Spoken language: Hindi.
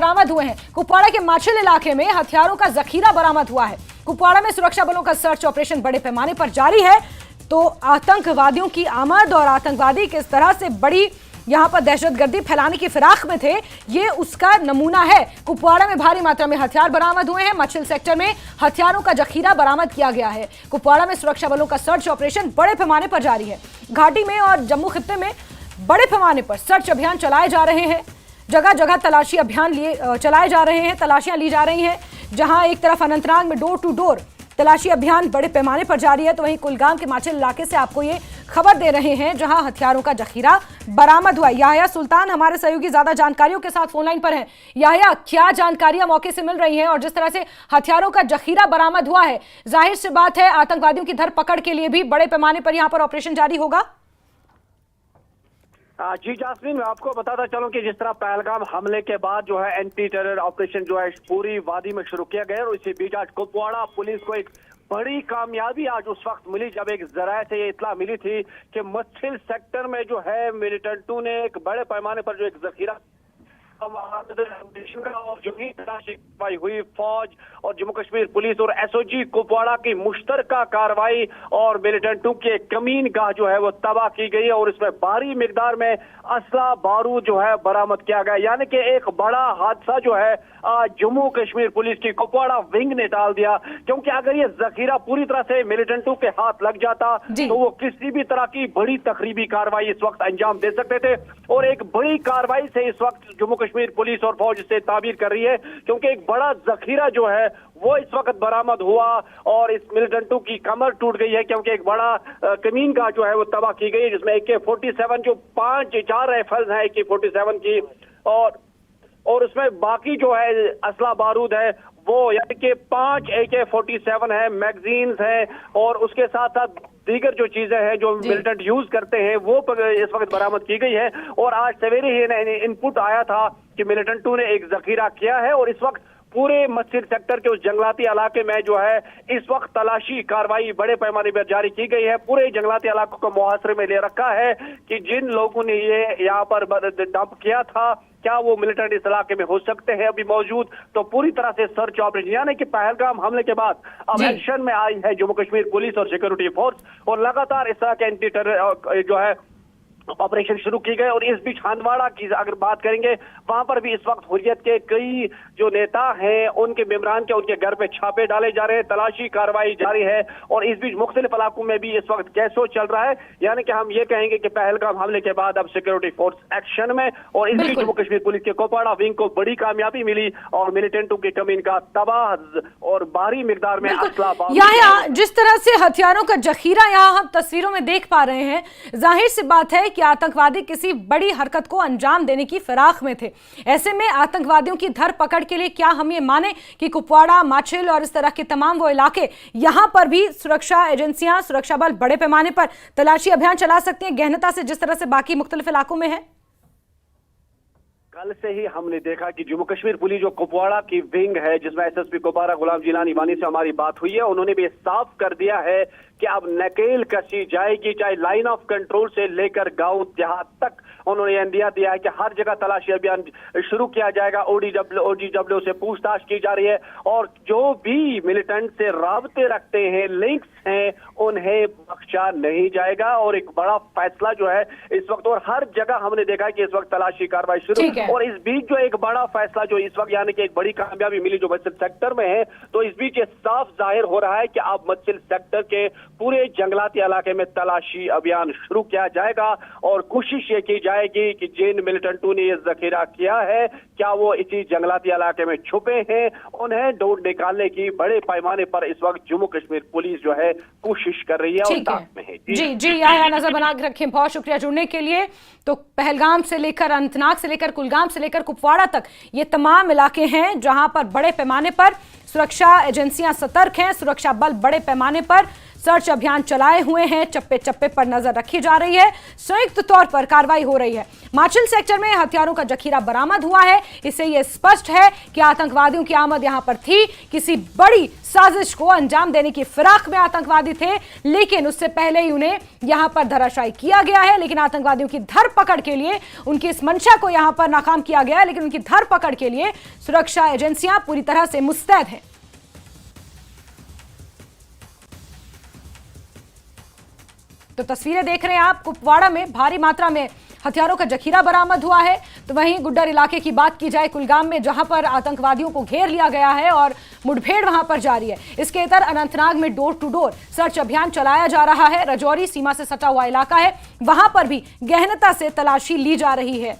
बरामद हुए हैं। कुपवाड़ा के माछिल इलाके में हथियारों का जखीरा बरामद हुआ है। कुपवाड़ा में सुरक्षा बलों का सर्च ऑपरेशन बड़े पैमाने पर जारी है। तो आतंकवादियों की आमद और आतंकवादी किस तरह से बड़ी यहां पर दहशतगर्दी फैलाने की फिराक में थे, ये उसका नमूना है। कुपवाड़ा में भारी मात्रा में हथियार बरामद हुए हैं। मछिल सेक्टर में हथियारों का जखीरा बरामद किया गया है। कुपवाड़ा में सुरक्षा बलों का सर्च ऑपरेशन बड़े पैमाने पर जारी है। घाटी में और जम्मू खित्ते में बड़े पैमाने पर सर्च अभियान चलाए जा रहे हैं। जगह जगह तलाशी अभियान चलाए जा रहे हैं, तलाशियां ली जा रही हैं। जहां एक तरफ अनंतनाग में डोर टू डोर तलाशी अभियान बड़े पैमाने पर जारी है, तो वहीं कुलगाम के माछिल इलाके से आपको ये खबर दे रहे हैं जहां हथियारों का जखीरा बरामद हुआ। याह्या सुल्तान हमारे सहयोगी ज्यादा जानकारियों के साथ फोन लाइन पर हैं। याह्या, क्या जानकारियां मौके से मिल रही हैं और जिस तरह से हथियारों का जखीरा बरामद हुआ है, जाहिर सी बात है आतंकवादियों की धरपकड़ के लिए भी बड़े पैमाने पर यहां पर ऑपरेशन जारी होगा। जी जास्मीन, मैं आपको बताता चलूं कि जिस तरह पहलगाम हमले के बाद जो है एंटी टेरर ऑपरेशन जो है पूरी वादी में शुरू किया गया और इसी बीच आज कुपवाड़ा पुलिस को एक बड़ी कामयाबी आज उस वक्त मिली जब एक जराये से ये इत्तला मिली थी कि मछिल सेक्टर में जो है मिलिटेंटों ने एक बड़े पैमाने पर जो एक जखीरा और जो ही तलाशी हुई फौज और जम्मू कश्मीर पुलिस और एसओजी कुपवाड़ा की मुश्तरका कार्रवाई और मिलिटेंटों की एक कमीन गाह जो है वो तबाह की गई है और इसमें भारी मिकदार में असला बारूद जो है बरामद किया गया। यानी कि एक बड़ा हादसा जो है जम्मू कश्मीर पुलिस की कुपवाड़ा विंग ने डाल दिया, क्योंकि अगर ये जखीरा पूरी तरह से मिलिटेंटों के हाथ लग जाता तो वो किसी भी तरह की बड़ी तकरीबी कार्रवाई इस वक्त अंजाम दे सकते थे। और एक बड़ी कार्रवाई से इस वक्त जम्मू कश्मीर पुलिस और फौज से ताबीर कर रही है, क्योंकि एक बड़ा जखीरा जो है वो इस वक्त बरामद हुआ और इस मिलिटेंटों की कमर टूट गई है, क्योंकि एक बड़ा कमीन का जो है वो तबाह की गई है, जिसमें AK-47 जो 4 राइफल्स हैं AK-47 की और उसमें बाकी जो है असला बारूद है वो, यानी कि 5 AK-47 है, मैगजीन्स हैं और उसके साथ साथ दीगर जो चीजें हैं जो मिलिटेंट यूज करते हैं वो इस वक्त बरामद की गई है। और आज सवेरे ही इनपुट आया था कि मिलिटेंटों ने एक जखीरा किया है और इस वक्त पूरे मस्जिद सेक्टर के उस जंगलाती इलाके में जो है इस वक्त तलाशी कार्रवाई बड़े पैमाने पर जारी की गई है। पूरे जंगलाती इलाकों को मुहासरे में ले रखा है कि जिन लोगों ने ये यहाँ पर डंप किया था क्या वो मिलिटेंट इस इलाके में हो सकते हैं अभी मौजूद। तो पूरी तरह से सर्च ऑपरेशन, यानी कि पहलगाम हमले के बाद अब एक्शन में आई है जम्मू कश्मीर पुलिस और सिक्योरिटी फोर्स और लगातार इस तरह के एंटी टेरर जो है ऑपरेशन शुरू की गए। और इस बीच हंदवाड़ा की अगर बात करेंगे, वहां पर भी इस वक्त हुर्रियत के कई जो नेता हैं उनके मेंबरान के उनके घर पे छापे डाले जा रहे हैं, तलाशी कार्रवाई जारी है। और इस बीच मुख्तलिफ इलाकों में भी इस वक्त कैसो चल रहा है, यानी कि हम ये कहेंगे कि पहलगाम हमले के बाद अब सिक्योरिटी फोर्स एक्शन में। और इस बीच जम्मू कश्मीर पुलिस के कुपवाड़ा विंग को बड़ी कामयाबी मिली और मिलिटेंटों की कमीन का तबाह और भारी मिकदार में असला यहाँ जिस तरह से हथियारों का जखीरा यहाँ हम तस्वीरों में देख पा रहे हैं, जाहिर सी बात है कि आतंकवादी किसी बड़ी हरकत को अंजाम देने की फिराक में थे। ऐसे में आतंकवादियों की धरपकड़ के लिए क्या हम ये माने कि कुपवाड़ा, माछिल और इस तरह के तमाम वो इलाके, यहां पर भी सुरक्षा एजेंसियां, सुरक्षा बल बड़े पैमाने पर तलाशी अभियान चला सकते हैं गहनता से, जिस तरह से बाकी मुख्तलिफ इलाकों में है? कल से ही हमने देखा कि जम्मू कश्मीर पुलिस जो कुपवाड़ा की विंग है, जिसमें SSP कुपवाड़ा गुलाम जिलानी वानी से हमारी बात हुई है, उन्होंने भी साफ कर दिया है कि अब नकेल कसी जाएगी, चाहे लाइन ऑफ कंट्रोल से लेकर गांव देहात तक। उन्होंने इंदिया दिया है कि हर जगह तलाशी अभियान शुरू किया जाएगा। OGW से पूछताछ की जा रही है और जो भी मिलिटेंट से राबते रखते हैं, लिंक्स हैं, उन्हें बख्शा नहीं जाएगा। और एक बड़ा फैसला जो है इस वक्त, और हर जगह हमने देखा है कि इस वक्त तलाशी कार्रवाई शुरू। और इस बीच जो एक बड़ा फैसला जो इस वक्त, यानी कि एक बड़ी कामयाबी मिली जो मस्जिद सेक्टर में है, तो इस बीच ये साफ जाहिर हो रहा है कि अब मस्जिद सेक्टर के पूरे जंगलाती इलाके में तलाशी अभियान शुरू किया जाएगा और कोशिश ये की जाएगी कि जिन मिलिटेंटों ने ये जखीरा किया है क्या वो इसी जंगलाती इलाके में छुपे हैं, उन्हें ढूंढ निकालने की बड़े पैमाने पर इस वक्त जम्मू कश्मीर पुलिस जो है कोशिश कर रही है और ताक में है। जी याह्या, नजर बना के रखें। बहुत शुक्रिया जुड़ने के लिए। तो पहलगाम से लेकर अनंतनाग से लेकर कुलगाम से लेकर कुपवाड़ा तक ये तमाम इलाके हैं जहां पर बड़े पैमाने पर सुरक्षा एजेंसियां सतर्क हैं, सुरक्षा बल बड़े पैमाने पर सर्च अभियान चलाए हुए हैं, चप्पे चप्पे पर नजर रखी जा रही है, संयुक्त तौर पर कार्रवाई हो रही है। माचिल सेक्टर में हथियारों का जखीरा बरामद हुआ है। इससे यह स्पष्ट है कि आतंकवादियों की आमद यहां पर थी। किसी बड़ी साजिश को अंजाम देने की फिराक में आतंकवादी थे, लेकिन उससे पहले ही उन्हें यहां पर धराशायी किया गया है। लेकिन आतंकवादियों की धरपकड़ के लिए, उनकी इस मंशा को यहां पर नाकाम किया गया है, लेकिन उनकी धरपकड़ के लिए सुरक्षा एजेंसियां पूरी तरह से मुस्तैद हैं। तो तस्वीरें देख रहे हैं आप, कुपवाड़ा में भारी मात्रा में हथियारों का जखीरा बरामद हुआ है। तो वहीं गुड्डर इलाके की बात की जाए, कुलगाम में, जहां पर आतंकवादियों को घेर लिया गया है और मुठभेड़ वहां पर जारी है। इसके इधर अनंतनाग में डोर टू डोर सर्च अभियान चलाया जा रहा है। राजौरी सीमा से सटा हुआ इलाका है, वहां पर भी गहनता से तलाशी ली जा रही है।